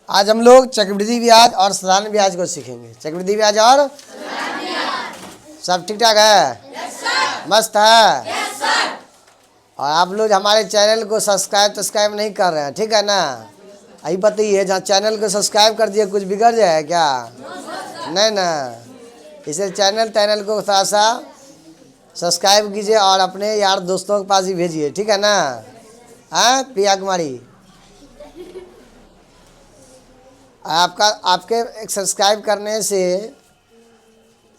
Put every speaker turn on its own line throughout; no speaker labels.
आज हम लोग चक्रवृद्धि ब्याज और साधारण ब्याज को सीखेंगे। चक्रवृद्धि ब्याज और सब ठीक ठाक है? मस्त है। और आप लोग हमारे चैनल को सब्सक्राइब नहीं कर रहे हैं, ठीक है ना? अभी बताइए, जहाँ चैनल को सब्सक्राइब कर दिए कुछ बिगड़ जाए क्या? नहीं ना। इसे चैनल को थोड़ा सा सब्सक्राइब कीजिए और अपने यार दोस्तों के पास ही भेजिए, ठीक है ना? हाँ प्रिया कुमारी, आपके एक सब्सक्राइब करने से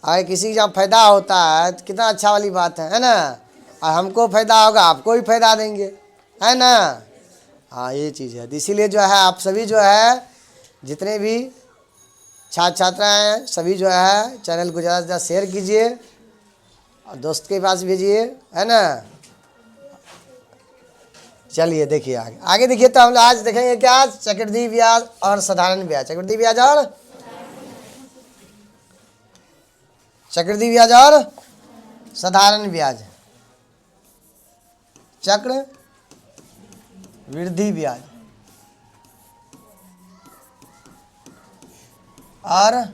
अगर किसी का फ़ायदा होता है तो कितना अच्छा वाली बात है ना? और हमको फ़ायदा होगा, आपको भी फ़ायदा देंगे, है ना? हाँ ये चीज़ है। इसीलिए जो है आप सभी जो है जितने भी छात्र छात्राएँ हैं सभी जो है चैनल को ज़्यादा से ज़्यादा शेयर कीजिए और दोस्त के पास भेजिए, है ना? चलिए देखिए आगे देखिए। तो हम आज देखेंगे क्या? चक्रवृद्धि ब्याज और साधारण ब्याज। चक्रवृद्धि ब्याज और साधारण ब्याज। चक्रवृद्धि ब्याज और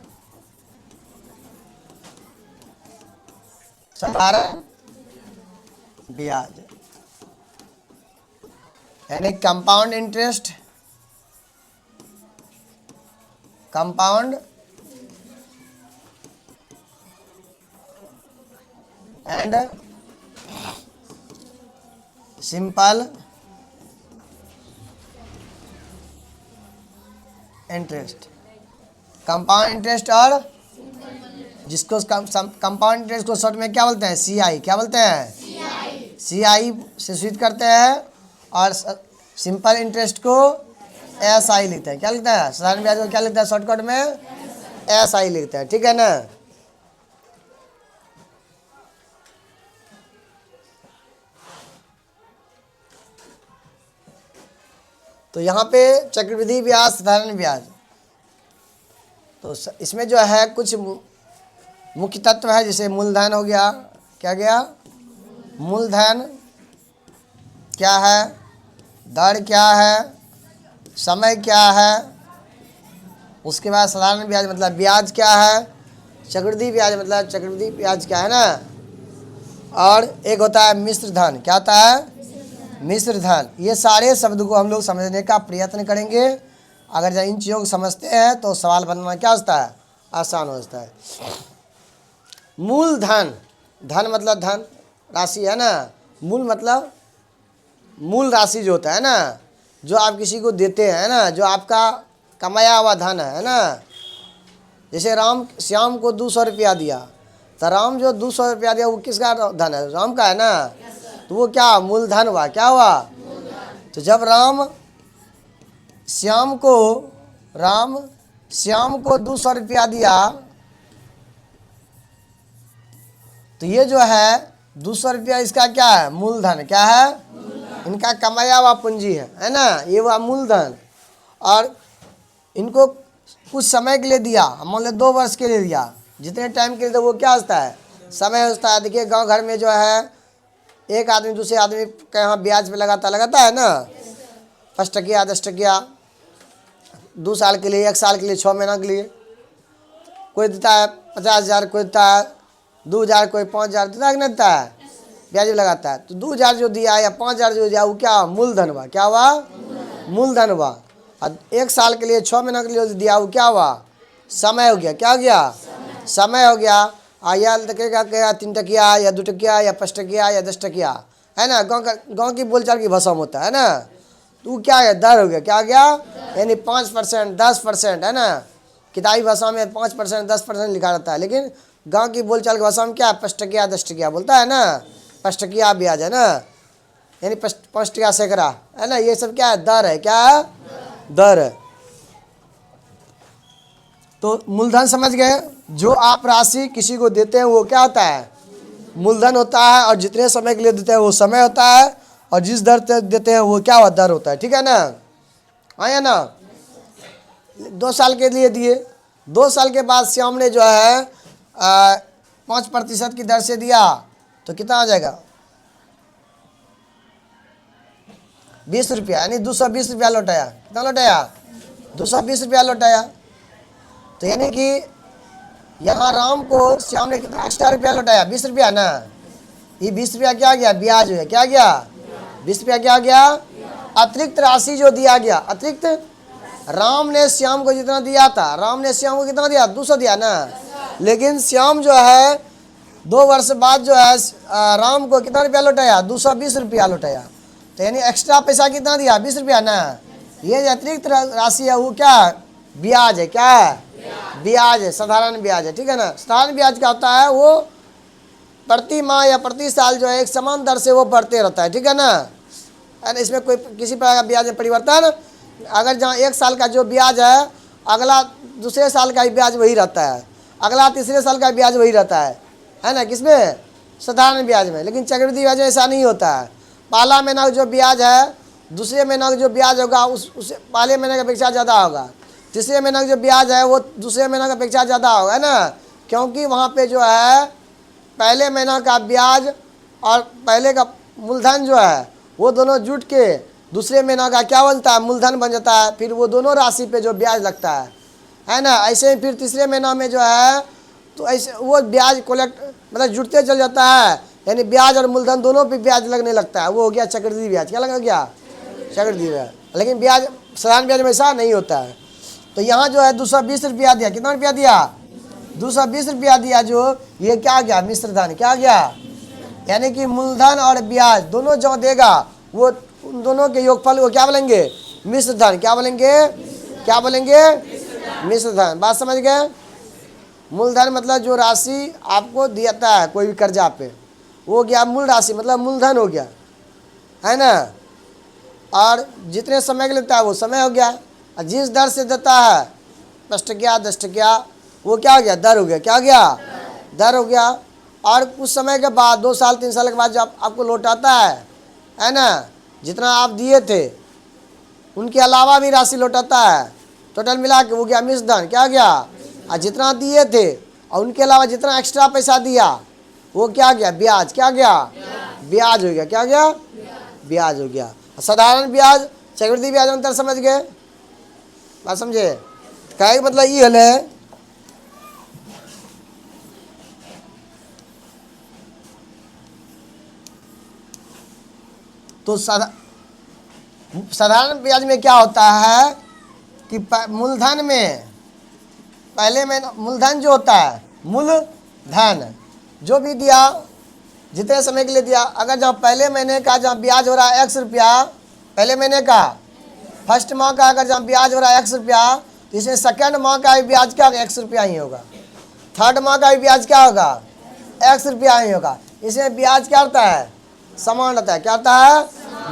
साधारण ब्याज यानी compound interest, compound and simple interest. Compound interest और जिसको कंपाउंड इंटरेस्ट को शॉर्ट में क्या बोलते हैं? सीआई। क्या बोलते हैं? सीआई से सूचित करते हैं। और सिंपल इंटरेस्ट को एसआई लिखते हैं। क्या लिखते हैं? साधारण ब्याज को क्या लिखते हैं शॉर्टकट में? एसआई लिखते हैं, ठीक है ना? तो यहाँ पे चक्रवृद्धि ब्याज, साधारण ब्याज, तो इसमें जो है कुछ मुख्य तत्व है। जैसे मूलधन हो गया, क्या गया? मूलधन क्या है, दर क्या है, समय क्या है। उसके बाद साधारण ब्याज मतलब ब्याज क्या है, चक्रवृद्धि ब्याज मतलब चक्रवृद्धि ब्याज क्या है ना। और एक होता है मिश्र धन। क्या होता है? मिश्र धन। ये सारे शब्द को हम लोग समझने का प्रयत्न करेंगे। अगर जब इन चीज़ों को समझते हैं तो सवाल बनना क्या होता है? आसान हो जाता है। मूलधन, धन मतलब धन राशि है ना। मूल मतलब मूल राशि जो होता है ना, जो आप किसी को देते हैं ना, जो आपका कमाया हुआ धन है ना। जैसे श्याम को 200 रुपया दिया, तो राम जो 200 रुपया दिया वो किसका धन है? राम का है ना। तो वो क्या? मूलधन हुआ। क्या हुआ? तो जब श्याम को 200 रुपया दिया, तो ये जो है 200 रुपया इसका क्या है? मूलधन। क्या है? इनका कमाया हुआ पूंजी है ना। ये हुआ मूलधन। और इनको कुछ समय के लिए दिया, मान लो 2 वर्ष के लिए दिया, जितने टाइम के लिए तो वो क्या होता है? समय होता है। देखिए गांव घर में जो है एक आदमी दूसरे आदमी के यहाँ ब्याज पे लगाता है ना। 5 टकिया 10 टकिया 2 साल के लिए, 1 साल के लिए, 6 महीना के लिए। कोई देता है 50,000, कोई देता है 2,000, कोई 5,000 देता है कि नहीं देता है? ब्याज लगाता है। तो 2,000 जो दिया या 5,000 जो दिया वो क्या? मूलधन हुआ। क्या हुआ? मूलधन हुआ। और 1 साल के लिए, 6 महीना के लिए दिया वो क्या हुआ? समय हो गया। क्या हो गया? समय हो गया। या लगेगा क्या? 3 टकिया या 2 टकिया या 5 टकिया या 10 टकिया, है ना। गाँव की बोलचाल की भाषा में होता है ना। तो क्या है? दर हो गया। क्या हो गया? यानी 5%, 10%, है ना। किताबी भाषा में 5%, 10% लिखा रहता है, लेकिन गांव की बोलचाल की भाषा में क्या है? 5 टकिया 10 टकिया बोलता है ना। 5 टकिया ब्याज है ना, यानी 5 टकिया सैकड़ा, है ना। ये सब क्या है? दर है। क्या है? दर है। तो मूलधन समझ गए? जो आप राशि किसी को देते हैं वो क्या होता है? मूलधन होता है। और जितने समय के लिए देते हैं वो समय होता है। और जिस दर से देते हैं वो क्या हुआ? दर होता है, ठीक है ना। आया ना। 2 साल के लिए दिए, 2 साल के बाद श्याम ने जो है 5% की दर से दिया, तो कितना आ जाएगा? 20 रुपया, यानी 220 रुपया लौटाया। कितना लौटाया? 220 रुपया लौटाया। तो यानी कि यहाँ राम को श्याम ने कितना एक्स्ट्रा रुपया लौटाया, 20 रुपया ना। ये 20 रुपया क्या गया, ब्याज है, क्या गया, 20 रुपया क्या गया, अतिरिक्त राशि जो दिया गया। अतिरिक्त राम ने श्याम को जितना दिया था, राम ने श्याम को कितना दिया, 200 दिया ना। लेकिन श्याम जो है 2 वर्ष बाद जो है राम को कितना रुपया लौटाया, 220 रुपया लौटाया। तो यानी एक्स्ट्रा पैसा कितना दिया, 20 रुपया ना। ये जो अतिरिक्त राशि है वो क्या है, ब्याज है, क्या है, ब्याज है, साधारण ब्याज है, ठीक है ना। साधारण ब्याज क्या होता है, वो प्रति माह या प्रति साल जो है एक समान दर से वो बढ़ते रहता है, ठीक है ना। इसमें कोई किसी प्रकार का ब्याज में परिवर्तन, अगर जहाँ 1 साल का जो ब्याज है अगला दूसरे साल का ही ब्याज वही रहता है, अगला तीसरे साल का ब्याज वही रहता है ना, किसमें, साधारण ब्याज में। लेकिन चक्रवृद्धि ब्याज में ऐसा नहीं होता है। पहला महीना का जो ब्याज है दूसरे महीना का जो ब्याज होगा उससे पहले महीने की अपेक्षा ज़्यादा होगा, तीसरे महीना का जो ब्याज है वो दूसरे महीना की अपेक्षा ज़्यादा होगा, है ना। क्योंकि वहाँ पे जो है पहले महीना का ब्याज और पहले का मूलधन जो है वो दोनों जुट के दूसरे महीना का क्या बनता है, मूलधन बन जाता है। फिर वो दोनों राशि पे जो ब्याज लगता है ना। ऐसे ही फिर तीसरे महीना में जो है तो ऐसे वो ब्याज कोलेक्ट मतलब जुटते चल जाता है, यानी ब्याज और मूलधन दोनों पे ब्याज लगने लगता है। वो हो गया चक्रवृद्धि ब्याज, क्या लगा गया, चक्रवृद्धि ब्याज। लेकिन ब्याज साधारण ब्याज में ऐसा नहीं होता है। तो यहाँ जो है 220 रुपया दिया, कितना रुपया दिया, 220 रुपया दिया। जो ये क्या गया, मिश्र धन, क्या गया, यानी कि मूलधन और ब्याज दोनों जो देगा वो उन दोनों के योगफल को क्या बोलेंगे, मिश्र धन, क्या बोलेंगे, क्या बोलेंगे, मिश्र धन। बात समझ गए। मूलधन मतलब जो राशि आपको दिया है कोई भी कर्जा पे, वो गया मूल राशि, मतलब मूलधन हो गया, है ना। और जितने समय के लेता है वो समय हो गया। और जिस दर से देता है 5 10 वो क्या हो गया, दर हो गया, क्या हो गया, दर हो गया। और कुछ समय के बाद 2 साल 3 साल के बाद जब आपको लौटाता है ना, जितना आप दिए थे उनके अलावा भी राशि लौटाता है, टोटल मिला के वो गया मिश्र धन, क्या गया। और जितना दिए थे और उनके अलावा जितना एक्स्ट्रा पैसा दिया वो क्या गया, ब्याज, क्या गया, ब्याज हो गया, क्या गया, ब्याज हो गया। साधारण ब्याज चक्रवृद्धि ब्याज अंतर समझ गए, बात समझे। कहे मतलब ये है तो साधारण ब्याज में क्या होता है कि मूलधन में पहले में मूलधन जो होता है, मूलधन जो भी दिया जितने समय के लिए दिया, अगर जहाँ पहले महीने का जहाँ ब्याज हो रहा है 100 रुपया, पहले महीने का फर्स्ट माह का अगर जहाँ ब्याज हो रहा है 100 रुपया, तो इसमें सेकेंड माह का भी ब्याज क्या होगा, 100 रुपया ही होगा। थर्ड माह का भी ब्याज क्या होगा, 100 रुपया ही होगा। इसमें ब्याज क्या होता है, समान रहता है, क्या होता है,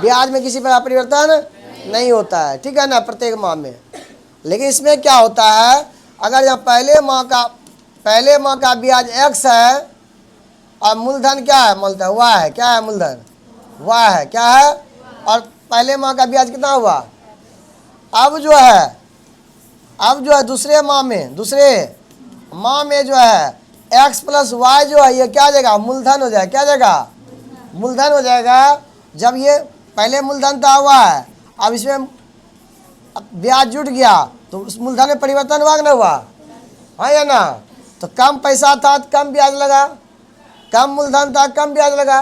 ब्याज में किसी प्रकार परिवर्तन नहीं होता है, ठीक है ना, प्रत्येक माह में। लेकिन इसमें क्या होता है, अगर यहाँ पहले माह का ब्याज x है और मूलधन क्या है, मूलधन y है, क्या है, मूलधन y है, क्या है, और पहले माह का ब्याज कितना हुआ। अब जो है दूसरे माह में जो है x + y जो है ये क्या हो जाएगा, मूलधन हो जाएगा, क्या हो जाएगा, मूलधन हो जाएगा। जब ये पहले मूलधन था हुआ है, अब इसमें ब्याज जुट गया तो उस मूलधन में परिवर्तन हुआ ना, हुआ हाँ या ना। तो कम पैसा था तो कम ब्याज लगा, कम मूलधन था कम ब्याज लगा।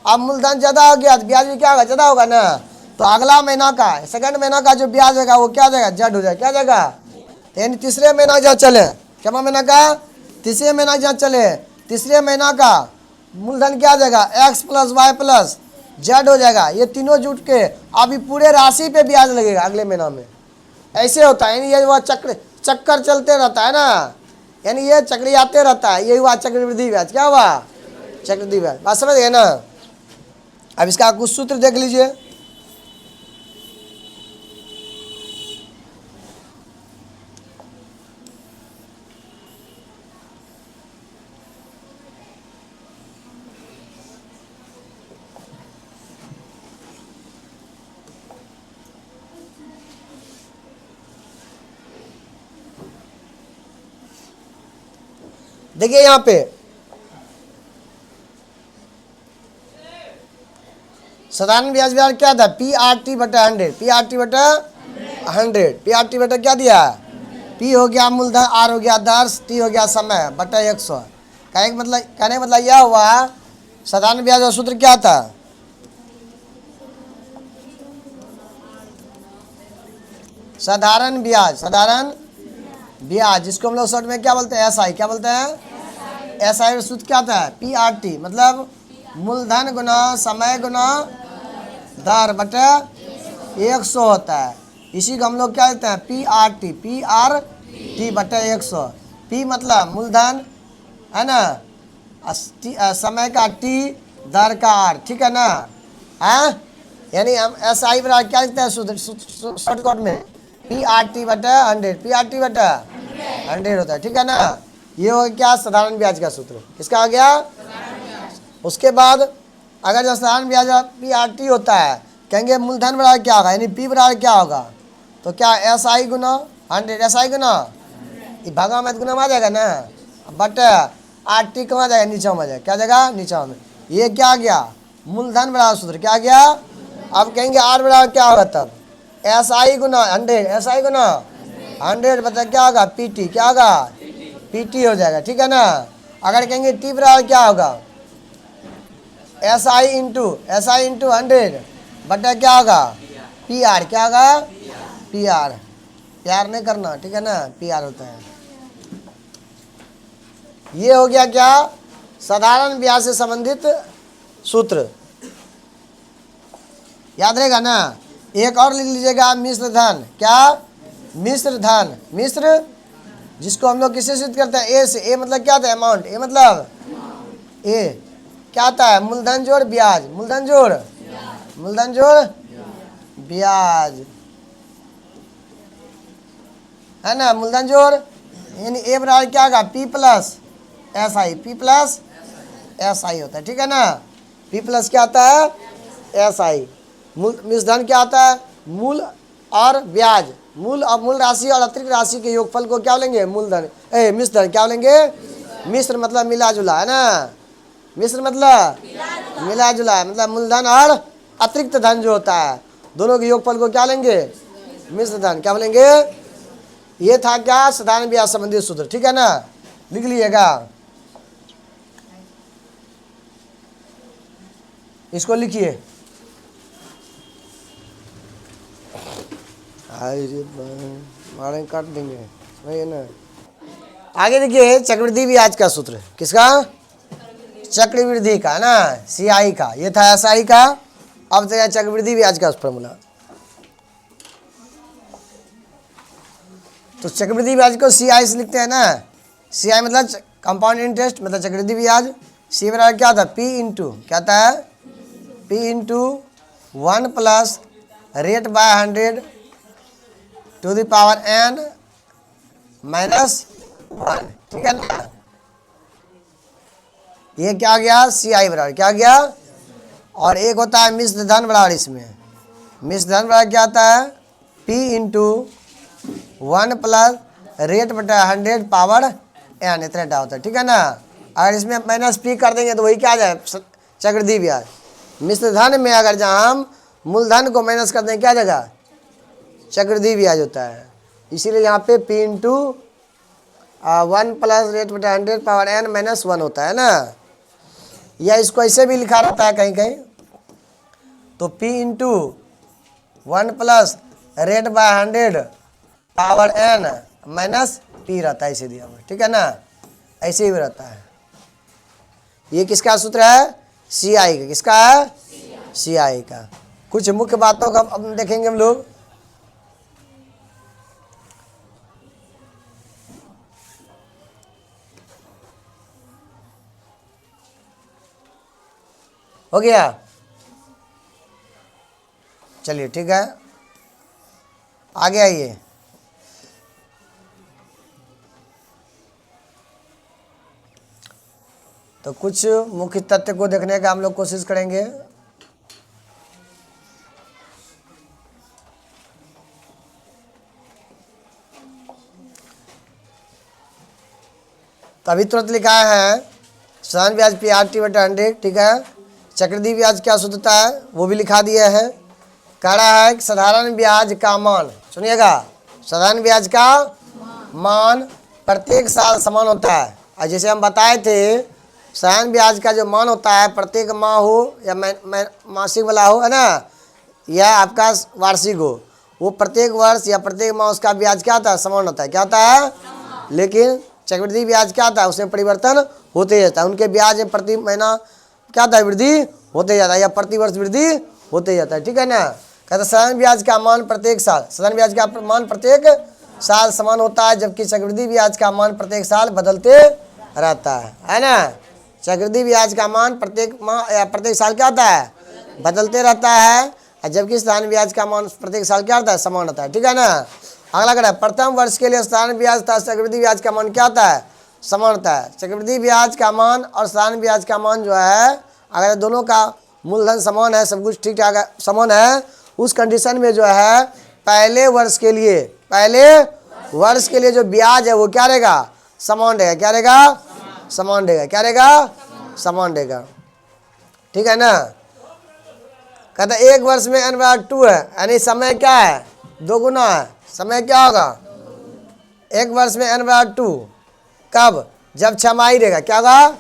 अब मूलधन ज़्यादा हो गया तो ब्याज भी क्या होगा, ज़्यादा होगा ना। तो अगला महीना का सेकंड महीना का जो ब्याज होगा वो क्या जाएगा, जड़ हो जाएगा, क्या जाएगा। तो यानी तीसरे महीना जहाँ चले, क्या महीना का, तीसरे महीना जहाँ चले, तीसरे महीना का मूलधन क्या आ जाएगा, x + y + z हो जाएगा। ये तीनों जुट के अभी पूरे राशि पे ब्याज लगेगा अगले महीना में। ऐसे होता है, यानी ये वह चक्कर चलते रहता है ना, यानी ये चक्रियाते रहता है। यही हुआ चक्रवृद्धि ब्याज, क्या हुआ, चक्रवृद्धि ब्याज। बात समझ गए ना। अब इसका कुछ सूत्र देख लीजिए। देखिए यहाँ पे साधारण ब्याज क्या था, PRT/100, PRT/100 100, P R T बटा क्या दिया है, पी हो गया मूलधन, आर हो गया दर्श, टी हो गया समय बटा 100। कहने का मतलब यह हुआ साधारण ब्याज का सूत्र क्या था, साधारण ब्याज जिसको हम लोग शॉर्ट में क्या बोलते हैं, एसआई। क्या बोलते हैं, एसआई का सूत्र क्या था, पी आर टी, मतलब मूलधन गुना समय गुना दर बटे 100 होता है। इसी को हम लोग क्या कहते हैं, पी आर टी बटे 100। पी मतलब मूलधन है ना, समय का टी, दर का आर, ठीक है ना, है यानी हम एस आई बराबर क्या लिखते हैं शॉर्टकट में, पी आर टी बटा 100, पी आर टी बटा 100 होता है, ठीक है ना। ये हो गया साधारण ब्याज का सूत्र, किसका आ गया। उसके बाद अगर जो साधारण ब्याज पी आर टी होता है, कहेंगे मूलधन बराबर क्या होगा, यानी पी बराबर क्या होगा, तो क्या S I Guna 100, S I गुना भागा में गुना में आ जाएगा ना, बट आर टी कहाँ जाएगा, नीचे में जाएगा, क्या जाएगा नीचे में। ये क्या आ गया, मूलधन बराबर सूत्र क्या आ गया। अब कहेंगे आर बराबर क्या होगा, तब S I Guna 100, S I गुना 100 बता क्या होगा, पी टी, क्या होगा पी टी हो जाएगा, ठीक है ना। अगर कहेंगे टी बराबर क्या होगा, एस आई इंटू 100 बटा क्या होगा, पी आर, क्या होगा पी आर, प्यार नहीं करना, ठीक है ना, पी आर होता है। ये हो गया क्या, साधारण ब्याज से संबंधित सूत्र, याद रहेगा ना। एक और लिख लीजिएगा, मिश्र धन, क्या मिश्र धन, मिश्र जिसको हम लोग किससे सिद्ध करते हैं, ए से। ए मतलब क्या था, अमाउंट, ए मतलब ए क्या आता है, मूलधन जोड़ ब्याज, मूलधन जोड़ ब्याज, है ना, मूलधन जोड़, यानी ए बराबर क्या होगा, P plus S I, P plus S I होता है, ठीक है ना। पी प्लस क्या आता है, एस आई। मिश्र धन क्या आता है, मूल और ब्याज, मूल राशि और अतिरिक्त राशि के योगफल को क्या लेंगे, मूलधन, मिश्र धन क्या लेंगे, मिश्र मतलब मिला जुला, है ना, मिश्र मतलब मिला जुला है, मतलब मूलधन और अतिरिक्त धन जो होता है दोनों के योगफल को क्या लेंगे, मिश्र धन, क्या बोलेंगे। ये था क्या, साधारण ब्याज संबंधी सूत्र, ठीक है ना, लिख लीजिएगा, इसको लिखिए। मारेंगे काट देंगे, वही है ना। आगे देखिए, चक्रवृद्धि ब्याज का सूत्र, किसका, चक्रवृद्धि का, है ना, सी आई का, ये था एस आई का। अब तो चक्रवृद्धि ब्याज का फॉर्मूला, तो चक्रवृद्धि ब्याज को सी आई से लिखते हैं ना, सी आई मतलब कंपाउंड इंटरेस्ट, मतलब चक्रवृद्धि ब्याज। सी बराबर क्या था, पी इंटू क्या था, P into 1 plus rate by 100 to the power n minus 1, ठीक है ना। ये क्या गया, सी आई बराबर क्या गया। और एक होता है मिश्र धन बराबर, इसमें मिश्र धन बराबर क्या आता है, P इंटू 1 प्लस रेट बटा 100 पावर n, इतना डाटा होता है, ठीक है ना। अगर इसमें माइनस P कर देंगे तो वही क्या आ जाए, चक्रवृद्धि ब्याज। मिश्र धन में अगर जहाँ हम मूलधन को माइनस कर देंगे क्या जगह, चक्रवृद्धि ब्याज होता है। इसीलिए यहाँ पे P इंटू 1 प्लस रेट बटा 100 पावर n माइनस 1 होता है ना। या इसको ऐसे भी लिखा रहता है कहीं कहीं, तो P into 1 plus rate by 100 power n minus P रहता है, इसे दिया हुआ, ठीक है ना, ऐसे ही रहता है। ये किसका सूत्र है, सी आई का, किसका है, सी आई का। कुछ मुख्य बातों का अब देखेंगे हम लोग। हो गया, चलिए ठीक है, आगे आइए। तो कुछ मुख्य तथ्य को देखने का हम लोग कोशिश करेंगे। तो अभी तुरंत लिखा है साधारण ब्याज पी आर टी बटा 100, ठीक है। चक्रवृद्धि ब्याज क्या सूत्र है वो भी लिखा दिया है। कह रहा है कि साधारण ब्याज का मान सुनिएगा, साधारण ब्याज का मान प्रत्येक साल समान होता है। और जैसे हम बताए थे, साधारण ब्याज का जो मान होता है प्रत्येक माह हो या मासिक वाला हो, है ना, या आपका वार्षिक हो, वो प्रत्येक वर्ष या प्रत्येक माह उसका ब्याज क्या होता है, समान होता है। क्या होता है? लेकिन चक्रवृद्धि ब्याज क्या होता है, उसमें परिवर्तन होते जाता है। उनके ब्याज में प्रति महीना क्या होता है, वृद्धि होते जाता है, या प्रति वर्ष वृद्धि होते जाता है। ठीक है ना। कहते साधारण ब्याज का मान प्रत्येक साल, साधारण ब्याज का मान प्रत्येक साल समान होता है, जबकि चक्रवृद्धि ब्याज का मान प्रत्येक साल बदलते रहता है ना। चक्रवृद्धि ब्याज का मान प्रत्येक माह या प्रत्येक साल क्या होता है, बदलते रहता है, और जबकि साधारण ब्याज का मान प्रत्येक साल क्या होता है, समान होता है। ठीक है ना। अगला कह रहा है प्रथम वर्ष के लिए साधारण ब्याज तथा चक्रवृद्धि ब्याज का मान क्या होता है, समान होता है। चक्रवृद्धि ब्याज का मान और साधारण ब्याज का मान जो है, अगर दोनों का मूलधन समान है, सब कुछ ठीक ठाक है, समान है, उस कंडीशन में जो है पहले वर्ष के लिए जो ब्याज है वो क्या रहेगा, समान रहेगा। क्या रहेगा, समान रहेगा। क्या रहेगा, समान रहेगा। ठीक है ना। कहता एक वर्ष में n/2 है, यानी समय क्या है, दोगुना है। समय क्या होगा, एक वर्ष में n/2। कब, जब छमाही रहेगा। क्या होगा,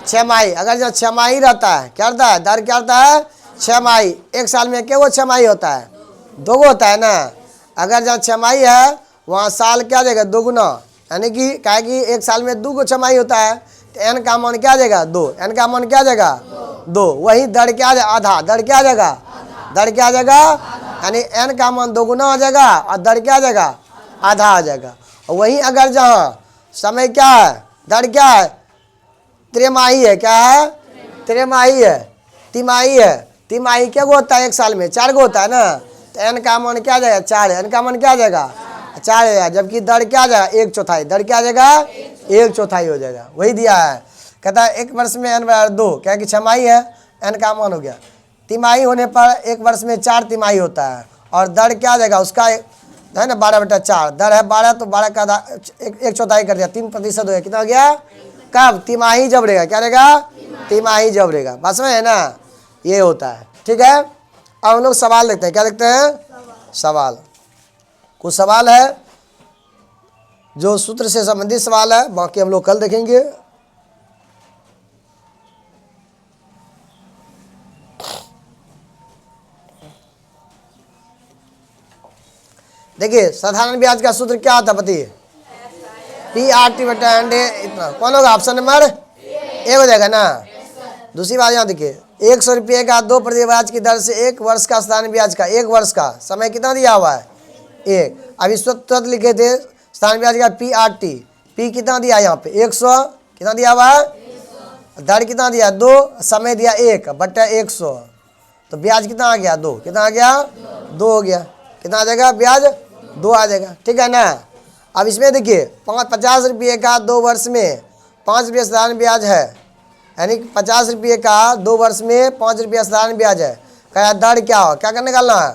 छमाही। अगर जब छमाही रहता है, क्या रहता है, दर क्या रहता है, छमाही। एक साल में क्या वो छमाही होता है, दोगो होता है ना। अगर जब छमाही है वहाँ साल क्या देगा, दोगुना, यानी कि क्या कि एक साल में 2 छमाही होता है, तो n का मान क्या देगा, 2। n का मान क्या देगा, 2। वही दर क्या आधा, दर क्या देगा, दर क्या देगा, यानी n का मान दोगुना हो जाएगा और दर क्या देगा, आधा आ जाएगा। और वहीं अगर जहाँ समय क्या है, दर क्या है, त्रिमाही है। क्या है, त्रिमाही है। तिमाही है। तिमाही क्या गो होता है, एक साल में 4 गो होता है ना, तो n का मान क्या जाएगा, 4 है। n का मान क्या जाएगा, 4 है। जबकि दर क्या जाएगा, 1/4। दर क्या जाएगा, 1/4 हो जाएगा। वही दिया है। कहता है एक वर्ष में n/2, क्या कि छमाही है, n का मान हो गया। तिमाही होने पर एक वर्ष में 4 तिमाही होता है, और दर क्या जाएगा उसका है ना, 12/4। दर है 12, तो 12 का 1/4 कर दिया, 3% हो गया। कितना हो गया, कब, तिमाही जब रहेगा। क्या रहेगा, तिमाही जब रहेगा। बस में है ना, ये होता है। ठीक है। अब हम लोग सवाल देखते हैं। क्या देखते हैं, सवाल। कुछ सवाल है जो सूत्र से संबंधित सवाल है, बाकी हम लोग कल देखेंगे। देखिए साधारण ब्याज का सूत्र क्या होता है बताइए, P/100। इतना कौन होगा, ऑप्शन नंबर ए हो जाएगा ना। दूसरी बात यहाँ देखिए, 100 रुपये का 2% ब्याज की दर से 1 वर्ष का साधारण ब्याज का 1 वर्ष का समय कितना दिया हुआ है, 1। अभी तुरंत लिखे थे साधारण ब्याज का P/T, P कितना दिया यहाँ पे 100, कितना दिया हुआ है, दर कितना दिया 2, समय दिया 1/100, तो ब्याज कितना आ गया 2। कितना आ गया, 2 हो गया। कितना आ जाएगा, ब्याज 2 आ जाएगा। ठीक है ना। अब इसमें देखिए 50 रुपये का 2 वर्ष में 5 रुपये साधारण ब्याज है, यानी 50 रुपये का 2 वर्ष में 5 रुपया साधारण ब्याज है। कह दर क्या हो, क्या करने निकालना है,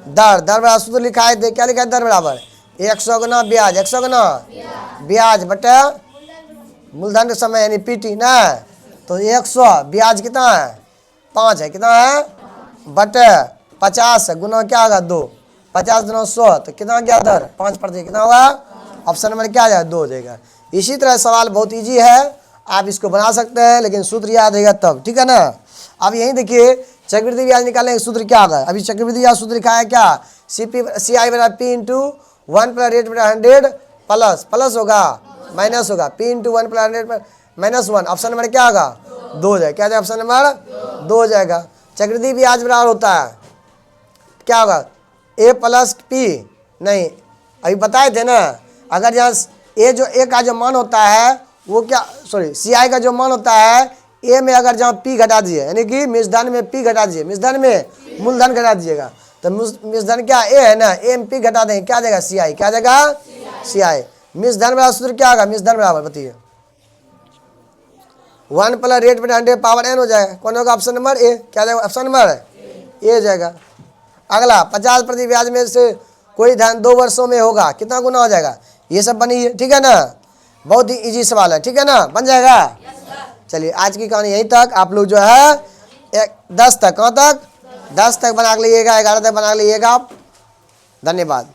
दर। दर बराबर सूत्र लिखा है, क्या लिखा है, दर बराबर 100 गुना ब्याज, 100 गुना ब्याज बटे मूलधन के समय यानी PT ना। तो 100 ब्याज कितना है, 5 है। कितना है, बटे 50 गुना क्या होगा 2, 50 गुना 100, तो कितना क्या दर 5%। कितना होगा, ऑप्शन नंबर क्या जाएगा, 2 हो जाएगा। इसी तरह सवाल बहुत इजी है, आप इसको बना सकते हैं, लेकिन सूत्र याद रहेगा तब। ठीक है ना। अब यहीं देखिए चक्रवृद्धि ब्याज निकालने का सूत्र क्या होगा। अभी चक्रवृद्धि ब्याज सूत्र लिखा है क्या, CI बराबर P × 1 + रेट बटा 100 प्लस होगा माइनस होगा, P × 1 + 100 - 1। ऑप्शन नंबर क्या होगा, 2 हो जाएगा। क्या जाएगा, ऑप्शन नंबर 2 हो जाएगा। चक्रवृद्धि ब्याज बराबर होता है क्या होगा, A + P, नहीं अभी बताए थे ना। अगर यहाँ A का जो मान होता है वो क्या, सॉरी CI का जो मान होता है A में अगर जहाँ P घटा दीजिए, यानी कि मिश्रधन में P घटा दीजिए, मिश्रधन में मूलधन घटा दीजिएगा, तो मिश्रधन क्या A है ना, A में P घटा देंगे, क्या देगा CI। क्या देगा CI। मिश्रधन बराबर सूत्र क्या होगा, मिश्रधन बराबर बताइए 1 + रेट बटा 100 पावर n हो जाएगा। कौन होगा, ऑप्शन नंबर A। क्या जाएगा, ऑप्शन नंबर A हो जाएगा। अगला 50% ब्याज में से कोई धन 2 वर्षों में होगा, कितना गुना हो जाएगा, ये सब बनी है। ठीक है ना, बहुत ही इजी सवाल है। ठीक है ना, बन जाएगा। चलिए आज की कहानी यहीं तक। आप लोग जो है 10 तक, कहाँ तक, 10 तक बना के लिएगा, 11 तक बना के लिएगा। धन्यवाद।